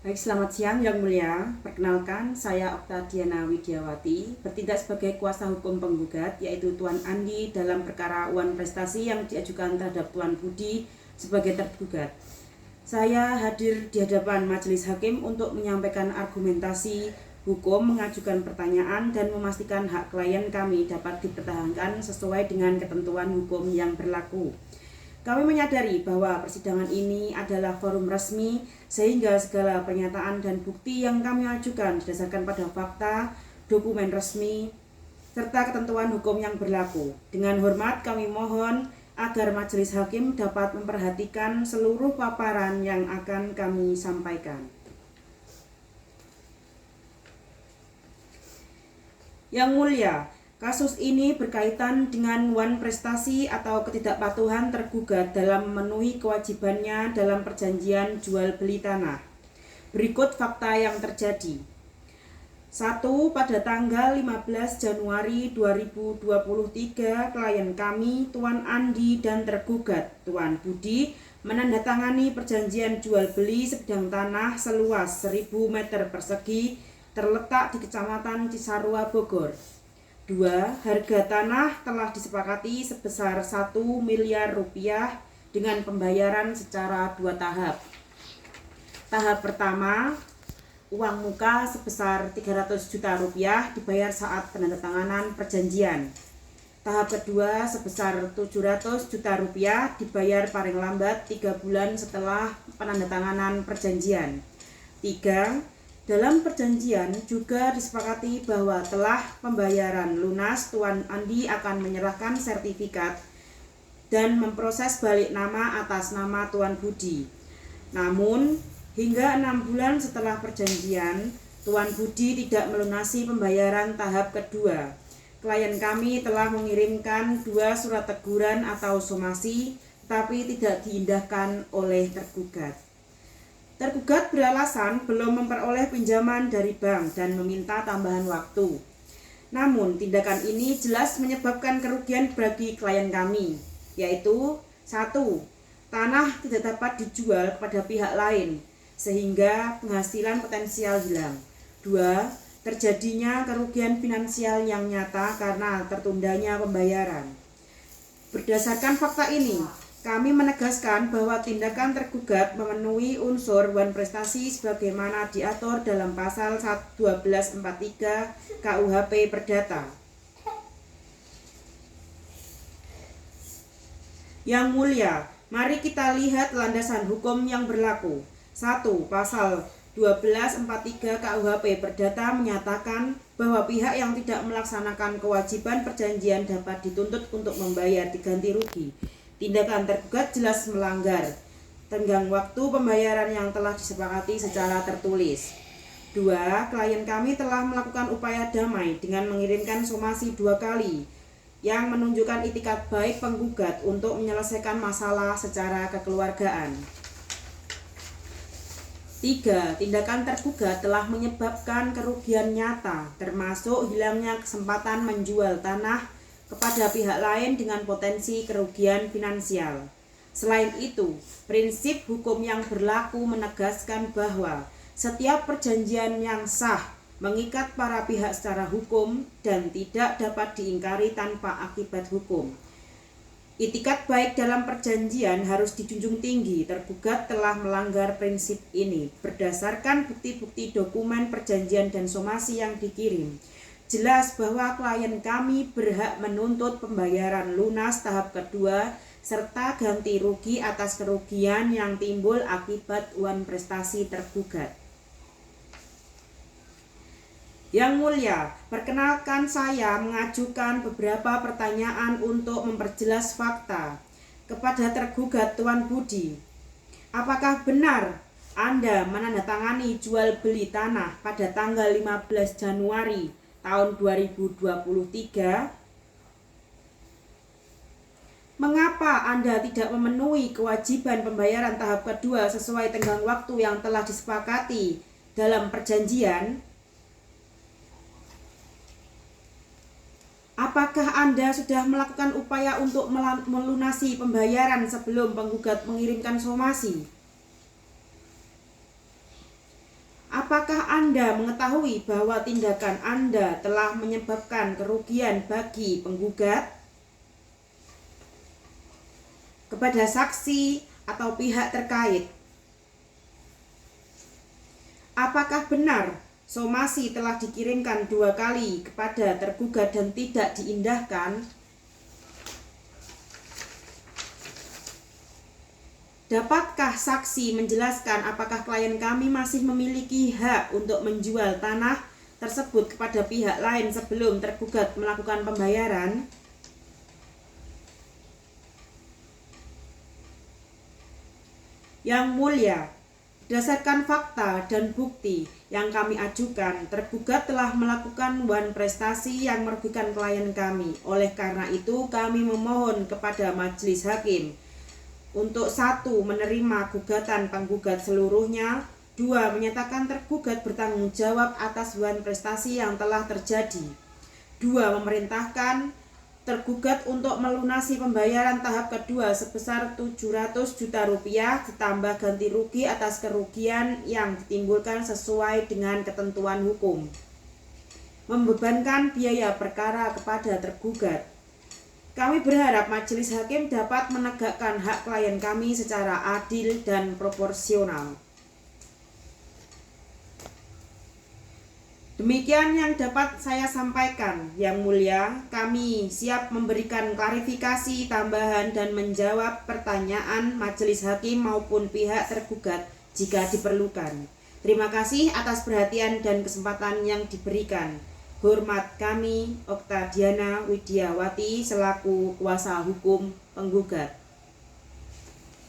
Baik, selamat siang Yang Mulia. Perkenalkan, saya Okta Diana Widiawati, bertindak sebagai kuasa hukum penggugat, yaitu Tuan Andi dalam perkara uang prestasi yang diajukan terhadap Tuan Budi sebagai tergugat. Saya hadir di hadapan majelis hakim untuk menyampaikan argumentasi hukum, mengajukan pertanyaan, dan memastikan hak klien kami dapat dipertahankan sesuai dengan ketentuan hukum yang berlaku. Kami menyadari bahwa persidangan ini adalah forum resmi sehingga segala pernyataan dan bukti yang kami ajukan didasarkan pada fakta, dokumen resmi, serta ketentuan hukum yang berlaku. Dengan hormat kami mohon agar majelis hakim dapat memperhatikan seluruh paparan yang akan kami sampaikan. Yang Mulia, kasus ini berkaitan dengan wan prestasi atau ketidakpatuhan tergugat dalam memenuhi kewajibannya dalam perjanjian jual beli tanah. Berikut fakta yang terjadi. 1. Pada tanggal 15 Januari 2023, klien kami, Tuan Andi dan tergugat, Tuan Budi, menandatangani perjanjian jual beli sebidang tanah seluas 1000 meter persegi terletak di Kecamatan Cisarua, Bogor. 2. Harga tanah telah disepakati sebesar 1 miliar rupiah dengan pembayaran secara 2 tahap. Tahap pertama, uang muka sebesar 300 juta rupiah dibayar saat penandatanganan perjanjian. Tahap kedua sebesar 700 juta rupiah dibayar paling lambat 3 bulan setelah penandatanganan perjanjian. 3. Dalam perjanjian juga disepakati bahwa telah pembayaran lunas, Tuan Andi akan menyerahkan sertifikat dan memproses balik nama atas nama Tuan Budi. Namun, hingga 6 bulan setelah perjanjian, Tuan Budi tidak melunasi pembayaran tahap kedua. Klien kami telah mengirimkan 2 surat teguran atau somasi, tapi tidak diindahkan oleh tergugat. Tergugat beralasan belum memperoleh pinjaman dari bank dan meminta tambahan waktu. Namun, tindakan ini jelas menyebabkan kerugian bagi klien kami, yaitu 1. Tanah tidak dapat dijual kepada pihak lain, sehingga penghasilan potensial hilang. 2. Terjadinya kerugian finansial yang nyata karena tertundanya pembayaran. Berdasarkan fakta ini, kami menegaskan bahwa tindakan tergugat memenuhi unsur wan prestasi sebagaimana diatur dalam pasal 1243 KUHP Perdata. Yang Mulia, mari kita lihat landasan hukum yang berlaku. 1. Pasal 1243 KUHP Perdata menyatakan bahwa pihak yang tidak melaksanakan kewajiban perjanjian dapat dituntut untuk membayar diganti rugi. Tindakan tergugat jelas melanggar tenggang waktu pembayaran yang telah disepakati secara tertulis. 2. Klien kami telah melakukan upaya damai dengan mengirimkan somasi 2 kali yang menunjukkan itikat baik penggugat untuk menyelesaikan masalah secara kekeluargaan. 3. Tindakan tergugat telah menyebabkan kerugian nyata, termasuk hilangnya kesempatan menjual tanah kepada pihak lain dengan potensi kerugian finansial. Selain itu, prinsip hukum yang berlaku menegaskan bahwa setiap perjanjian yang sah mengikat para pihak secara hukum dan tidak dapat diingkari tanpa akibat hukum. Itikat baik dalam perjanjian harus dijunjung tinggi. Tergugat telah melanggar prinsip ini berdasarkan bukti-bukti dokumen perjanjian dan somasi yang dikirim. Jelas bahwa klien kami berhak menuntut pembayaran lunas tahap kedua serta ganti rugi atas kerugian yang timbul akibat wan prestasi tergugat. Yang Mulia, perkenalkan saya mengajukan beberapa pertanyaan untuk memperjelas fakta kepada tergugat Tuan Budi. Apakah benar Anda menandatangani jual beli tanah pada tanggal 15 Januari tahun 2023? Mengapa Anda tidak memenuhi kewajiban pembayaran tahap kedua sesuai tenggang waktu yang telah disepakati dalam perjanjian? Apakah Anda sudah melakukan upaya untuk melunasi pembayaran sebelum penggugat mengirimkan somasi? Anda mengetahui bahwa tindakan Anda telah menyebabkan kerugian bagi penggugat, kepada saksi atau pihak terkait. Apakah benar somasi telah dikirimkan 2 kali kepada tergugat dan tidak diindahkan? Dapatkah saksi menjelaskan apakah klien kami masih memiliki hak untuk menjual tanah tersebut kepada pihak lain sebelum tergugat melakukan pembayaran? Yang mulia, berdasarkan fakta dan bukti yang kami ajukan, tergugat telah melakukan one prestasi yang merugikan klien kami. Oleh karena itu, kami memohon kepada majelis hakim untuk 1. Menerima gugatan penggugat seluruhnya. 2. Menyatakan tergugat bertanggung jawab atas one prestasi yang telah terjadi. 2. Memerintahkan tergugat untuk melunasi pembayaran tahap kedua sebesar 700 juta rupiah ditambah ganti rugi atas kerugian yang ditimbulkan sesuai dengan ketentuan hukum. Membebankan biaya perkara kepada tergugat. Kami berharap majelis hakim dapat menegakkan hak klien kami secara adil dan proporsional. Demikian yang dapat saya sampaikan, Yang Mulia. Kami siap memberikan klarifikasi tambahan dan menjawab pertanyaan majelis hakim maupun pihak tergugat jika diperlukan. Terima kasih atas perhatian dan kesempatan yang diberikan. Hormat kami, Oktadiana Widiawati selaku kuasa hukum penggugat.